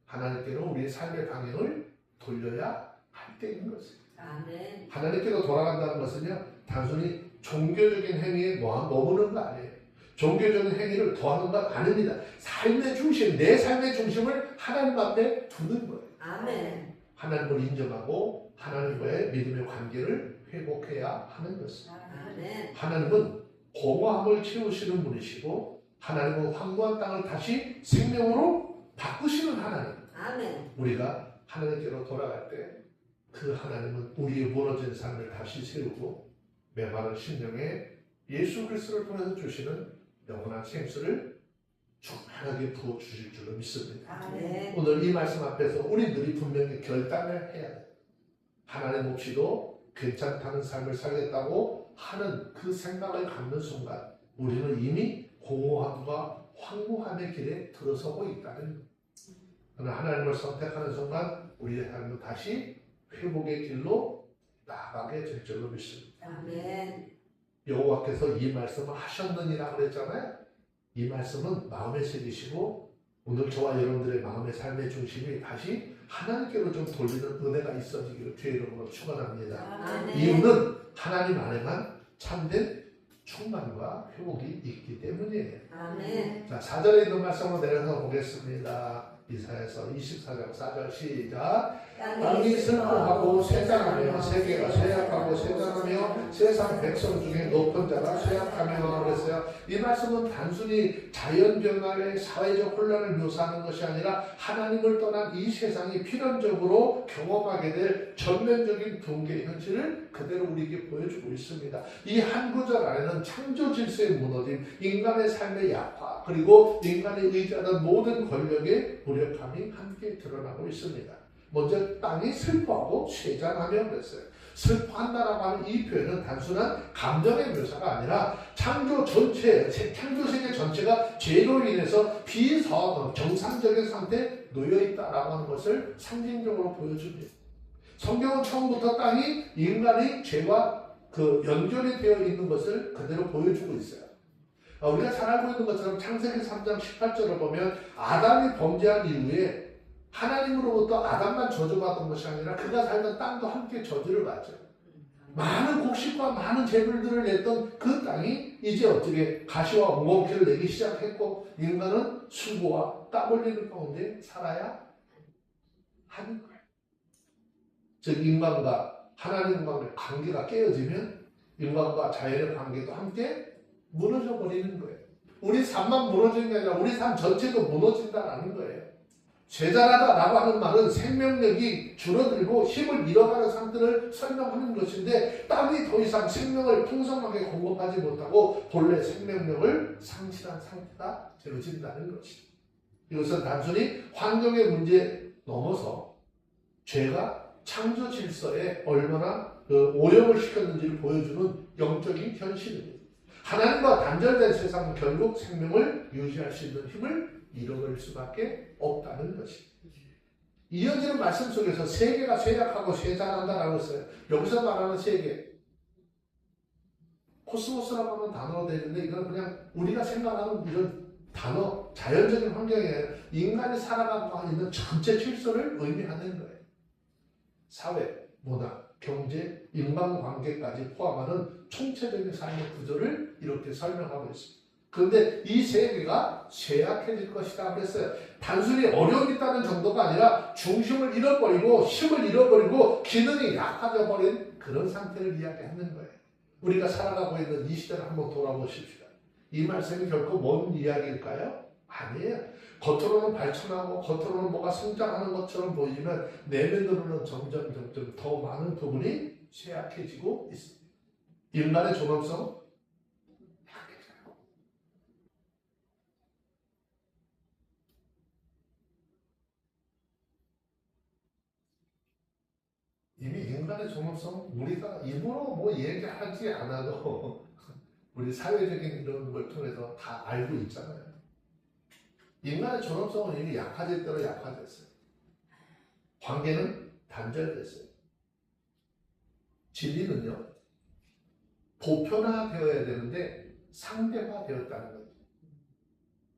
하나님께로 우리의 삶의 방향을 돌려야 할 때인 것입니다. 아멘. 하나님께로 돌아간다는 것은요, 단순히 종교적인 행위에 머무는 거 아니에요. 종교적인 행위를 더하는 건 아닙니다. 삶의 중심, 내 삶의 중심을 하나님 앞에 두는 거예요. 아멘. 하나님을 인정하고 하나님과의 믿음의 관계를 회복해야 하는 것입니다. 아멘. 하나님은 공허함을 채우시는 분이시고 하나님은 황무한 땅을 다시 생명으로 바꾸시는 하나님. 아멘. 우리가 하나님께로 돌아갈 때 그 하나님은 우리의 무너진 삶을 다시 세우고 메마른 심령에 예수 그리스도를 통해서 주시는 영원한 생수를 충만하게 부어주실 줄로 믿습니다. 아멘. 오늘 이 말씀 앞에서 우리들이 분명히 결단을 해야 돼요. 하나님 없이도 괜찮다는 삶을 살겠다고 하는 그 생각을 갖는 순간 우리는 이미 공허함과 황무함의 길에 들어서고 있다는 거예요. 그러나 하나님을 선택하는 순간 우리의 삶은 다시 회복의 길로 나아가게 될 줄로 믿습니다. 아멘. 여호와께서 이 말씀을 하셨느니라 그랬잖아요. 이 말씀은 마음에 새기시고 오늘 저와 여러분들의 마음의 삶의 중심이 다시 하나님께로 좀 돌리는 은혜가 있어지기를 주의 이름으로 축원합니다. 아멘. 이유는 하나님 안에만 참된 충만과 회복이 있기 때문이에요. 아멘. 자, 4절에 있는 말씀으로 내려서 보겠습니다. 이사야서 24장 4절 시작. 땅이 슬퍼하고 쇠잔하며 세계가 쇠약하고 쇠잔하며 세상 백성 중에 높은 자가 쇠약하며 그랬어요. 이 말씀은 단순히 자연변화의 사회적 혼란을 묘사하는 것이 아니라 하나님을 떠난 이 세상이 필연적으로 경험하게 될 전면적인 붕괴의 현실을 그대로 우리에게 보여주고 있습니다. 이 한 구절 안에는 창조 질서의 무너짐, 인간의 삶의 약화, 그리고 인간이 의지하던 모든 권력의 무력함이 함께 드러나고 있습니다. 먼저 땅이 슬퍼하고 쇠잔하며 그랬어요. 슬퍼한다라고 하는 이 표현은 단순한 감정의 묘사가 아니라 창조 세계 전체가 죄로 인해서 정상적인 상태에 놓여있다라고 하는 것을 상징적으로 보여줍니다. 성경은 처음부터 땅이 인간의 죄와 연결이 되어 있는 것을 그대로 보여주고 있어요. 우리가 잘 알고 있는 것처럼 창세기 3장 18절을 보면 아담이 범죄한 이후에 하나님으로부터 아담만 저주받은 것이 아니라 그가 살던 땅도 함께 저주를 받죠. 많은 곡식과 많은 재물들을 냈던 그 땅이 이제 어떻게 가시와 엉겅퀴를 내기 시작했고 인간은 수고와 땀 흘리는 가운데 살아야 하는 거예요. 즉 인간과 하나님과의 관계가 깨어지면 인간과 자연의 관계도 함께 무너져 버리는 거예요. 우리 삶만 무너지는 게 아니라 우리 삶 전체도 무너진다라는 거예요. 쇠잔하다라고 하는 말은 생명력이 줄어들고 힘을 잃어가는 상태를 설명하는 것인데 땅이 더 이상 생명을 풍성하게 공급하지 못하고 본래 생명력을 상실한 상태가 되어진다는 것입니다. 이것은 단순히 환경의 문제 넘어서 죄가 창조 질서에 얼마나 오염을 시켰는지를 보여주는 영적인 현실입니다. 하나님과 단절된 세상은 결국 생명을 유지할 수 있는 힘을 잃어버릴 수밖에 없다는 것입니다. 이어지는 말씀 속에서 세계가 쇠약하고 쇠잔한다라고 했어요. 여기서 말하는 세계, 코스모스라고 하는 단어가 되는데 이건 그냥 우리가 생각하는 이런 단어, 자연적인 환경에 인간이 살아가고 있는 전체 질서를 의미하는 거예요. 사회, 문화, 경제, 인간관계까지 포함하는 총체적인 삶의 구조를 이렇게 설명하고 있습니다. 그런데 이 세계가 쇠약해질 것이다 그랬어요. 단순히 어려움이 있다는 정도가 아니라 중심을 잃어버리고 힘을 잃어버리고 기능이 약화져 버린 그런 상태를 이야기하는 거예요. 우리가 살아가고 있는 이 시대를 한번 돌아보십시오. 이 말씀이 결코 먼 이야기일까요? 아니에요. 겉으로는 발전하고 겉으로는 뭐가 성장하는 것처럼 보이지만 내면으로는 점점 더 많은 부분이 쇠약해지고 있습니다. 인간의 존엄성 약해져요. 이미 인간의 존엄성 우리가 입으로 뭐 얘기하지 않아도 우리 사회적인 이런 걸 통해서 다 알고 있잖아요. 인간의 존엄성은 이미 약화될 대로 약화됐어요. 관계는 단절됐어요. 진리는요, 보편화되어야 되는데 상대화되었다는 거죠.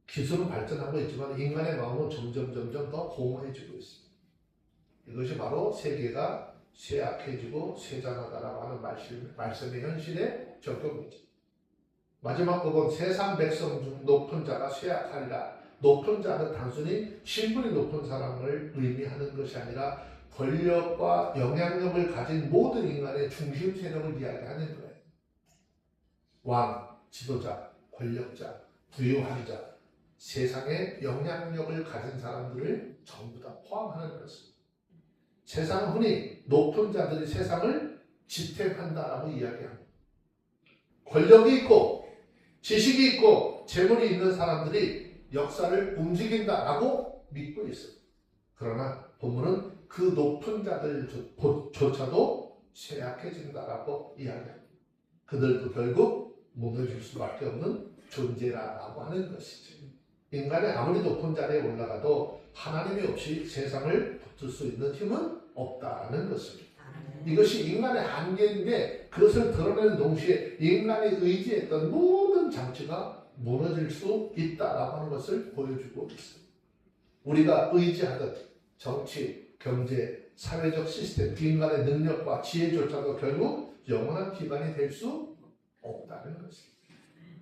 기술은 발전하고 있지만 인간의 마음은 점점 더 공허해지고 있습니다. 이것이 바로 세계가 쇠약해지고 쇠잔하다라고 하는 말씀의 현실의 적용이죠. 마지막 부분, 세상 백성 중 높은 자가 쇠약하리라. 높은 자는 단순히 신분이 높은 사람을 의미하는 것이 아니라 권력과 영향력을 가진 모든 인간의 중심 세력을 이야기하는 거예요. 왕, 지도자, 권력자, 부유한 자, 세상에 영향력을 가진 사람들을 전부 다 포함하는 것입니다. 세상은 흔히 높은 자들이 세상을 지탱한다라고 이야기합니다. 권력이 있고 지식이 있고 재물이 있는 사람들이 역사를 움직인다라고 믿고 있습니다. 그러나 본문은 그 높은 자들조차도 쇠약해진다라고 이야기합니다. 그들도 결국 무너질 수밖에 없는 존재라고 하는 것이죠. 인간이 아무리 높은 자리에 올라가도 하나님이 없이 세상을 붙들 수 있는 힘은 없다는 것입니다. 이것이 인간의 한계인데 그것을 드러내는 동시에 인간이 의지했던 모든 장치가 무너질 수 있다라고 하는 것을 보여주고 있습니다. 우리가 의지하던 정치, 경제, 사회적 시스템, 인간의 능력과 지혜조차도 결국 영원한 기반이 될 수 없다는 것입니다.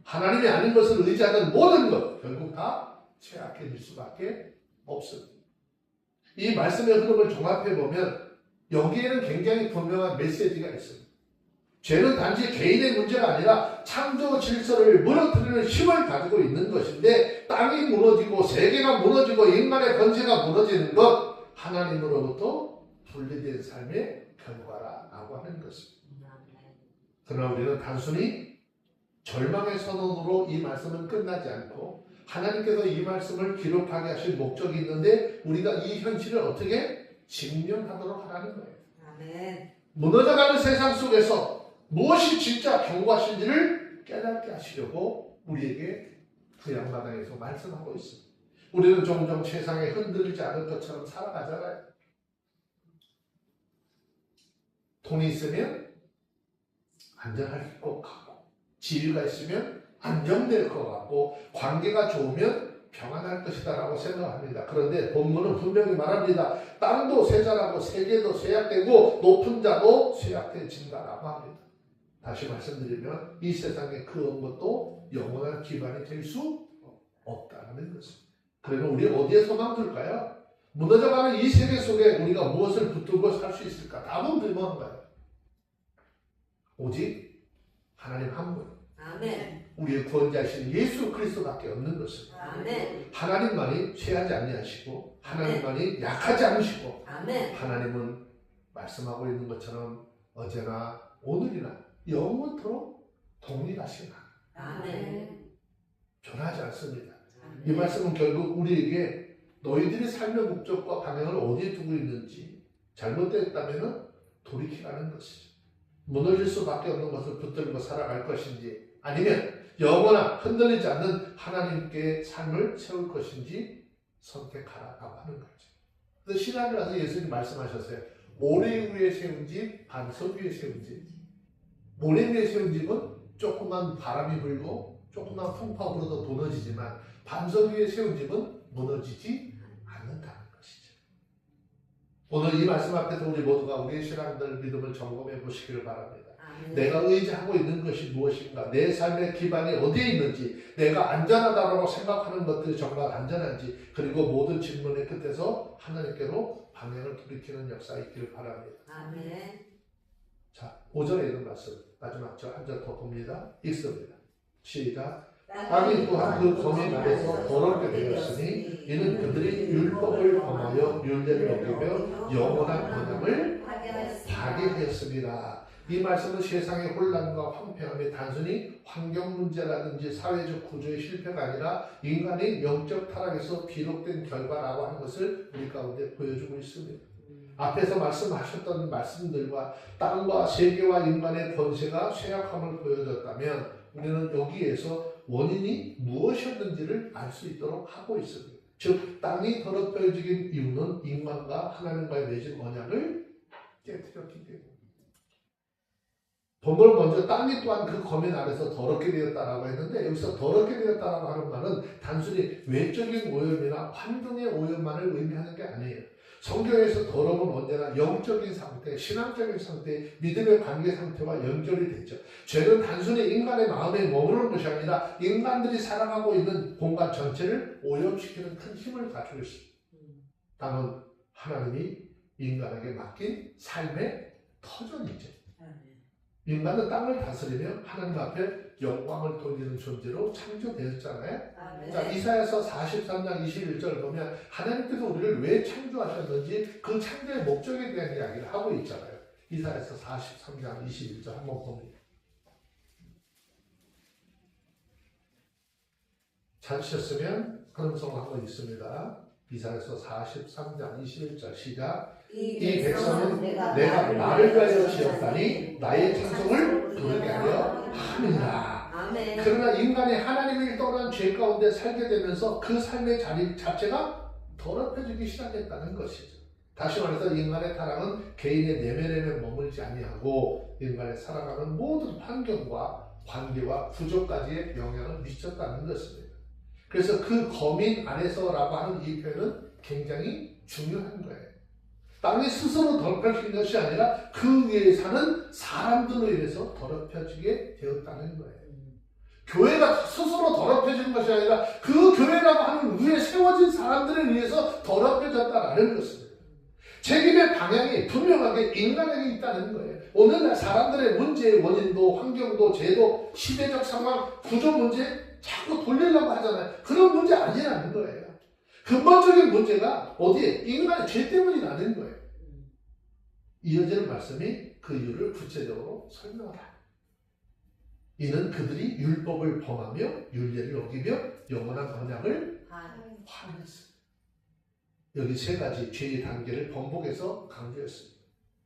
하나님이 아닌 것을 의지하는 모든 것 결국 다 쇠약해질 수밖에 없습니다. 이 말씀의 흐름을 종합해 보면 여기에는 굉장히 분명한 메시지가 있습니다. 죄는 단지 개인의 문제가 아니라 창조 질서를 무너뜨리는 힘을 가지고 있는 것인데 땅이 무너지고 세계가 무너지고 인간의 권세가 무너지는 것 하나님으로부터 분리된 삶의 결과라고 하는 것입니다. 그러나 우리는 단순히 절망의 선언으로 이 말씀은 끝나지 않고 하나님께서 이 말씀을 기록하게 하신 목적이 있는데 우리가 이 현실을 어떻게 직면하도록 하라는 거예요. 아멘. 무너져가는 세상 속에서 무엇이 진짜 경고하신지를 깨닫게 하시려고 우리에게 구약마당에서 말씀하고 있습니다. 우리는 종종 세상에 흔들리지 않을 것처럼 살아가잖아요. 돈이 있으면 안전할 것 같고 지위가 있으면 안정될 것 같고 관계가 좋으면 평안할 것이다 라고 생각합니다. 그런데 본문은 분명히 말합니다. 땅도 쇠잔하고 세계도 쇠약되고 높은 자도 쇠약해진다라고 합니다. 다시 말씀드리면 이 세상의 그 어떤 것도 영원한 기반이 될 수 없다는 것입니다. 그러면 우리 어디에 소망 둘까요? 무너져가는 이 세계 속에 우리가 무엇을 붙들고 살 수 있을까? 답은 불명한 거예요. 오직 하나님 한 분, 아멘. 우리의 구원자이신 예수 그리스도밖에 없는 것입니다. 아멘. 하나님만이 취하지 아니하시고 하나님만이 약하지 않으시고 아멘. 하나님은 말씀하고 있는 것처럼 어제나 오늘이나 영원토록 동일하신 하나님. 아멘. 변하지 않습니다. 이 말씀은 결국 우리에게 너희들이 삶의 목적과 방향을 어디에 두고 있는지 잘못됐다면 돌이키라는 것이죠. 무너질 수밖에 없는 것을 붙들고 살아갈 것인지 아니면 영원한 흔들리지 않는 하나님께 삶을 세울 것인지 선택하라고 하는 거죠. 그래서 신학을 와서 예수님 말씀하셨어요. 모래 위에 세운 집, 반석 위에 세운 집. 모래 위에 세운 집은 조그만 바람이 불고 조그만 풍파 불어도 무너지지만 반석 위에 세운 집은 무너지지 않는다는 것이죠. 오늘 이 말씀 앞에서 우리 모두가 우리의 신앙들 믿음을 점검해 보시기를 바랍니다. 아멘. 내가 의지하고 있는 것이 무엇인가, 내 삶의 기반이 어디에 있는지, 내가 안전하다고 생각하는 것들이 정말 안전한지, 그리고 모든 질문의 끝에서 하나님께로 방향을 돌이키는 역사가 있기를 바랍니다. 아멘. 자, 5절에 있는 말씀 마지막 절 한 절 더 봅니다. 읽습니다. 시작. 땅이 땅이 또한 그 거민 아래서 더럽게 되었으니 이는 그들이 율법을 범하여 율례를 어기며 영원한 언약을 파괴하였습니다. 이 말씀은 세상의 혼란과 황폐함이 단순히 환경 문제라든지 사회적 구조의 실패가 아니라 인간의 영적 타락에서 비롯된 결과라고 하는 것을 우리 가운데 보여주고 있습니다. 앞에서 말씀하셨던 말씀들과 땅과 세계와 인간의 권세가 쇠약함을 보여줬다면 우리는 여기에서 원인이 무엇이었는지를 알 수 있도록 하고 있습니다. 즉 땅이 더럽혀진 이유는 인간과 하나님과의 맺은 언약을 깨뜨렸기 때문입니다. 본문 먼저 땅이 또한 그 거민 아래서 더럽게 되었다라고 했는데 여기서 더럽게 되었다라고 하는 말은 단순히 외적인 오염이나 환경의 오염만을 의미하는 게 아니에요. 성경에서 더러움은 언제나 영적인 상태, 신앙적인 상태, 믿음의 관계 상태와 연결이 되죠. 죄는 단순히 인간의 마음에 머무르는 것이 아니라 인간들이 살아가고 있는 공간 전체를 오염시키는 큰 힘을 가지고 있습니다. 땅은 하나님이 인간에게 맡긴 삶의 터전이죠. 인간은 땅을 다스리며 하나님 앞에 영광을 돌리는 존재로 창조되었잖아요. 아멘. 자, 이사야서 43장 21절 보면 하나님께서 우리를 왜 창조하셨는지 그 창조의 목적에 대한 이야기를 하고 있잖아요. 이사야서 43장 21절 한번 봅니다. 찾으셨으면 한음성 한번 있습니다. 이사야서 43장 21절 시작. 이 백성은 내가 나를 위하여 지었다니 나의 찬송을 부르게 하려 함이라. 아멘. 그러나 인간이 하나님을 떠난 죄 가운데 살게 되면서 그 삶의 자리 자체가 더럽혀지기 시작했다는 것이죠. 다시 말해서 인간의 타락은 개인의 내면에는 머물지 아니하고 인간의 살아가는 모든 환경과 관계와 구조까지의 영향을 미쳤다는 것입니다. 그래서 그 거민 안에서라고 하는 이 표현은 굉장히 중요한 거예요. 땅이 스스로 더럽혀진 것이 아니라 그 위에 사는 사람들로 인해서 더럽혀지게 되었다는 거예요. 교회가 스스로 더럽혀진 것이 아니라 그 교회라고 하는 위에 세워진 사람들에 의해서 더럽혀졌다는 것입니다. 책임의 방향이 분명하게 인간에게 있다는 거예요. 오늘날 사람들의 문제의 원인도 환경도 제도 시대적 상황 구조 문제 자꾸 돌리려고 하잖아요. 그런 문제 아니라는 거예요. 근본적인 문제가 어디에? 인간의 죄 때문이라는 거예요. 이어지는 말씀이 그 이유를 구체적으로 설명하라. 이는 그들이 율법을 범하며 율례를 어기며 영원한 언약을 파괴했습니다. 여기 세 가지 죄의 단계를 번복해서 강조했습니다.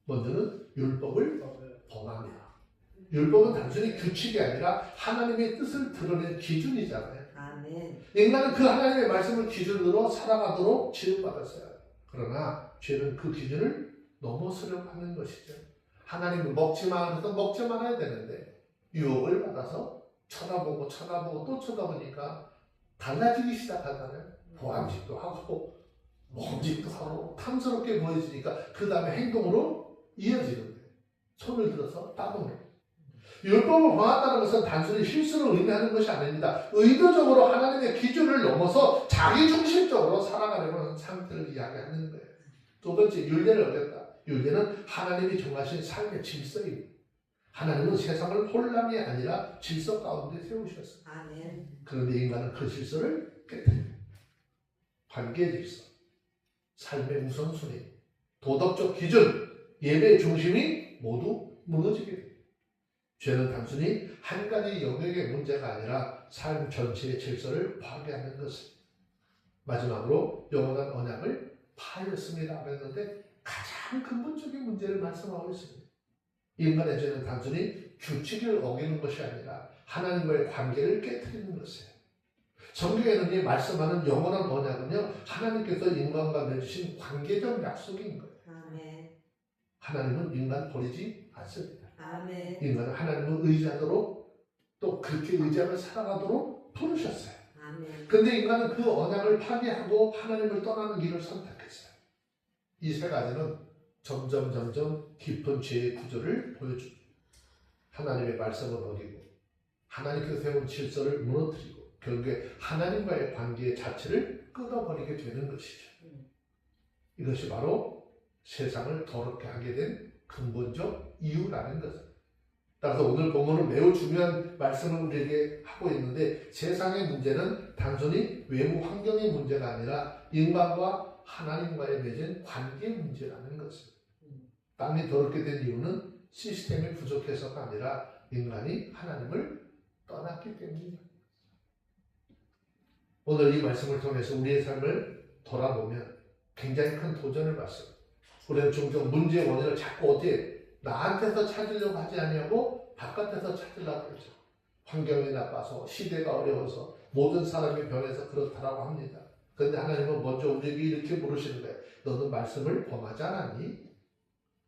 먼저는 율법을 범하며. 율법은 단순히 규칙이 아니라 하나님의 뜻을 드러낸 기준이잖아요. 아멘. 인간은 그 하나님의 말씀을 기준으로 살아가도록 지음받았어요. 그러나 죄는 그 기준을 넘어서려고 하는 것이죠. 하나님은 먹지 마 해서 먹지 말아야 되는데 유혹을 받아서 쳐다보고 또 쳐다보니까 달라지기 시작하잖아요. 보암직도 하고 먹음직도 하고 탐스럽게 보여지니까 그 다음에 행동으로 이어지는 거예요. 손을 들어서 따먹는. 율법을 범한다는 것은 단순히 실수를 의미하는 것이 아닙니다. 의도적으로 하나님의 기준을 넘어서 자기중심적으로 살아가려는 하는 상태를 이야기하는 거예요. 두 번째, 율례를 어겼다. 율례는 하나님이 정하신 삶의 질서입니다. 하나님은 세상을 혼란이 아니라 질서 가운데 세우셨어요. 아멘. 그런데 인간은 그 질서를 깨뜨립니다. 관계 질서, 삶의 우선순위, 도덕적 기준, 예배의 중심이 모두 무너지게 됩니다. 죄는 단순히 한 가지 영역의 문제가 아니라 삶 전체의 질서를 파괴하는 것입니다. 마지막으로 영원한 언약을 파괴했습니다 했는데 가장 근본적인 문제를 말씀하고 있습니다. 인간의 죄는 단순히 규칙을 어기는 것이 아니라 하나님과의 관계를 깨뜨리는 것이에요. 성경에는 말씀하는 영원한 언약은요, 하나님께서 인간과 맺으신 관계적 약속인 거예요. 아멘. 하나님은 인간 버리지 않습니다. 아멘. 인간은 하나님을 의지하도록 또 그렇게 의지하며 살아가도록 부르셨어요. 아멘. 근데 인간은 그 언약을 파괴하고 하나님을 떠나는 길을 선택했어요. 이 세 가지는 점점 깊은 죄의 구조를 보여줍니다. 하나님의 말씀을 어기고 하나님께서 세운 질서를 무너뜨리고 결국에 하나님과의 관계 자체를 끊어버리게 되는 것이죠. 이것이 바로 세상을 더럽게 하게 된 근본적 이유라는 것입니다. 따라서 오늘 본문은 매우 중요한 말씀을 우리에게 하고 있는데 세상의 문제는 단순히 외부 환경의 문제가 아니라 인간과 하나님과의 맺은 관계의 문제라는 것입니다. 땅이 더럽게 된 이유는 시스템이 부족해서가 아니라 인간이 하나님을 떠났기 때문입니다. 오늘 이 말씀을 통해서 우리의 삶을 돌아보면 굉장히 큰 도전을 받습니다. 우리는 종종 문제의 원인을 자꾸 어디에 나한테서 찾으려고 하지 아니하고 바깥에서 찾으려고 하죠. 환경이 나빠서 시대가 어려워서 모든 사람이 변해서 그렇다라고 합니다. 그런데 하나님은 먼저 우리에게 이렇게 물으시는 거예요. 너는 말씀을 범하지 않았니?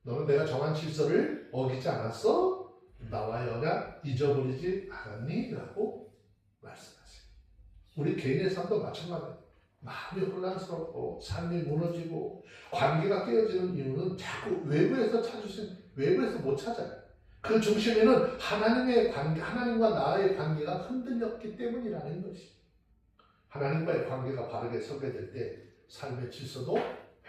너는 내가 정한 질서를 어기지 않았어? 나와의 언약 잊어버리지 않았니? 라고 말씀하세요. 우리 개인의 삶도 마찬가지예요. 마음이 혼란스럽고 삶이 무너지고 관계가 깨어지는 이유는 자꾸 외부에서 외부에서 못 찾아요. 그 중심에는 하나님의 관계, 하나님과 나의 관계가 흔들렸기 때문이라는 것이. 하나님과의 관계가 바르게 서게 될 때 삶의 질서도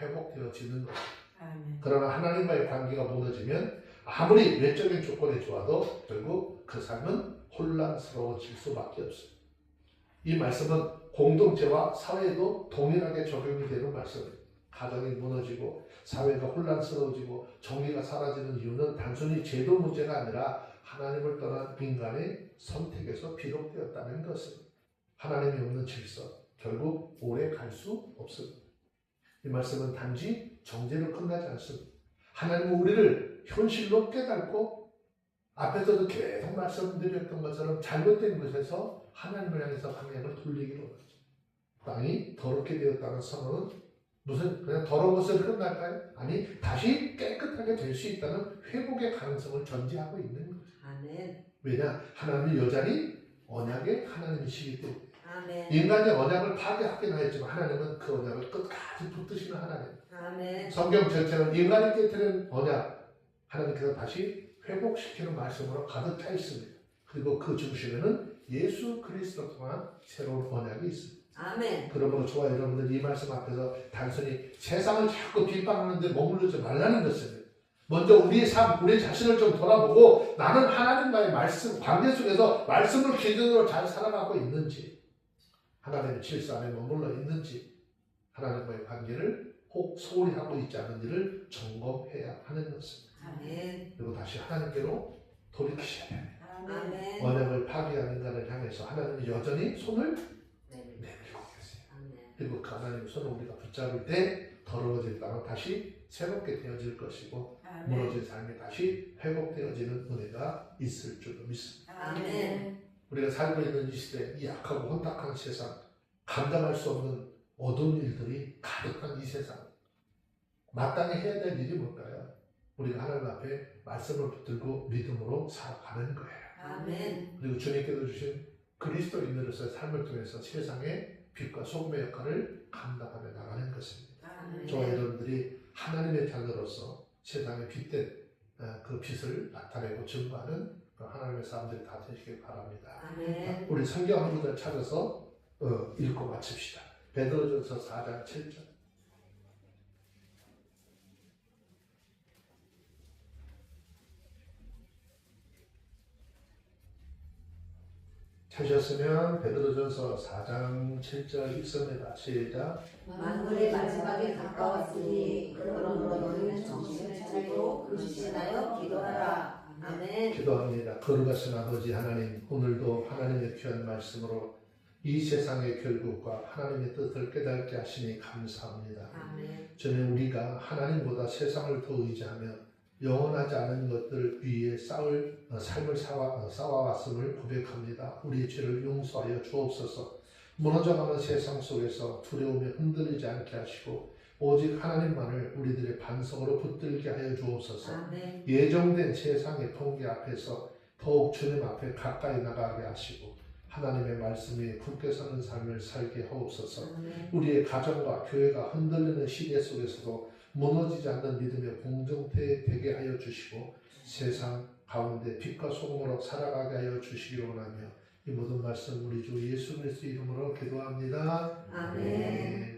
회복되어지는 것입니다. 그러나 하나님과의 관계가 무너지면 아무리 외적인 조건이 좋아도 결국 그 삶은 혼란스러워질 수밖에 없어요. 이 말씀은 공동체와 사회에도 동일하게 적용이 되는 말씀입니다. 가정이 무너지고 사회가 혼란스러워지고 정의가 사라지는 이유는 단순히 제도 문제가 아니라 하나님을 떠난 인간의 선택에서 비롯되었다는 것입니다. 하나님이 없는 질서, 결국 오래 갈 수 없습니다. 이 말씀은 단지 정죄로 끝나지 않습니다. 하나님은 우리를 현실로 깨닫고 앞에서도 계속 말씀드렸던 것처럼 잘못된 것에서 하나님을 향해서 방향을 돌리기로 하죠. 땅이 더럽게 되었다는 선언은 무슨 그냥 더러운 것을 끝날까요? 아니 다시 깨끗하게 될 수 있다는 회복의 가능성을 전제하고 있는 거죠. 아멘. 왜냐? 하나님은 여전히 언약의 하나님이시기 때문에 아멘. 인간의 언약을 파괴하긴 하였지만 하나님은 그 언약을 끝까지 붙드시는 하나님. 아멘. 성경 성경 전체는 인간이 깨뜨린 언약 하나님께서 다시 회복시키는 말씀으로 가득 차 있습니다. 그리고 그 중심에는 예수 그리스도 통한 새로운 언약이 있습니다. 아멘. 그러므로 저와 여러분들 이 말씀 앞에서 단순히 세상을 자꾸 비판하는데 머무르지 말라는 것입니다. 먼저 우리의 삶, 우리 자신을 좀 돌아보고 나는 하나님과의 말씀, 관계 속에서 말씀을 기준으로 잘 살아가고 있는지, 하나님의 질서 안에 머물러 있는지, 하나님과의 관계를 혹 소홀히 하고 있지 않은지를 점검해야 하는 것입니다. 아멘. 그리고 다시 하나님께로 돌이키셔야 됩니다. 아멘. 언약을 파괴한 인간을 향해서 하나님이 여전히 손을 네. 내밀고 계세요. 아멘. 그리고 그 하나님의 손을 우리가 붙잡을 때 더러워질 땅은 다시 새롭게 되어질 것이고 무너진 삶이 다시 회복되어지는 은혜가 있을 줄로 믿습니다. 아멘. 우리가 살고 있는 이 시대, 이 약하고 혼탁한 세상, 감당할 수 없는 어두운 일들이 가득한 이 세상, 마땅히 해야 될 일이 뭘까요? 우리가 하나님 앞에 말씀을 붙들고 믿음으로 살아가는 거예요. 아멘. 그리고 주님께서 주신 그리스도인으로서의 삶을 통해서 세상의 빛과 소금의 역할을 감당하며 나가는 것입니다. 아멘. 저와 여러분들이 하나님의 자녀로서 세상에 빛된 그 빛을 나타내고 증거하는 하나님의 사람들이 다 되시길 바랍니다. 아멘. 우리 성경 한 구절 찾아서 읽고 마칩시다. 베드로전서 4장 7절. 찾으셨으면 베드로전서 4장 7절 읽습니다. 시작. 만물의 마지막에 가까웠으니 그러므로 너희는 정신을 차리고 근신하여 기도하라. 아멘. 기도합니다. 거룩하신 아버지 하나님, 오늘도 하나님의 귀한 말씀으로 이 세상의 결국과 하나님의 뜻을 깨닫게 하시니 감사합니다. 아멘. 저는 우리가 하나님보다 세상을 더 의지하며 영원하지 않은 것들 위에 삶을 쌓아왔음을 고백합니다. 우리의 죄를 용서하여 주옵소서. 무너져가는 세상 속에서 두려움에 흔들리지 않게 하시고 오직 하나님만을 우리들의 반석으로 붙들게 하여 주옵소서. 아멘. 예정된 세상의 통계 앞에서 더욱 주님 앞에 가까이 나가게 하시고 하나님의 말씀이 굳게 서는 삶을 살게 하옵소서. 아멘. 우리의 가정과 교회가 흔들리는 시대 속에서도 무너지지 않는 믿음의 공동체 되게 하여 주시고 세상 가운데 빛과 소금으로 살아가게 하여 주시기를 원하며 이 모든 말씀 우리 주 예수 그리스도 이름으로 기도합니다. 아멘.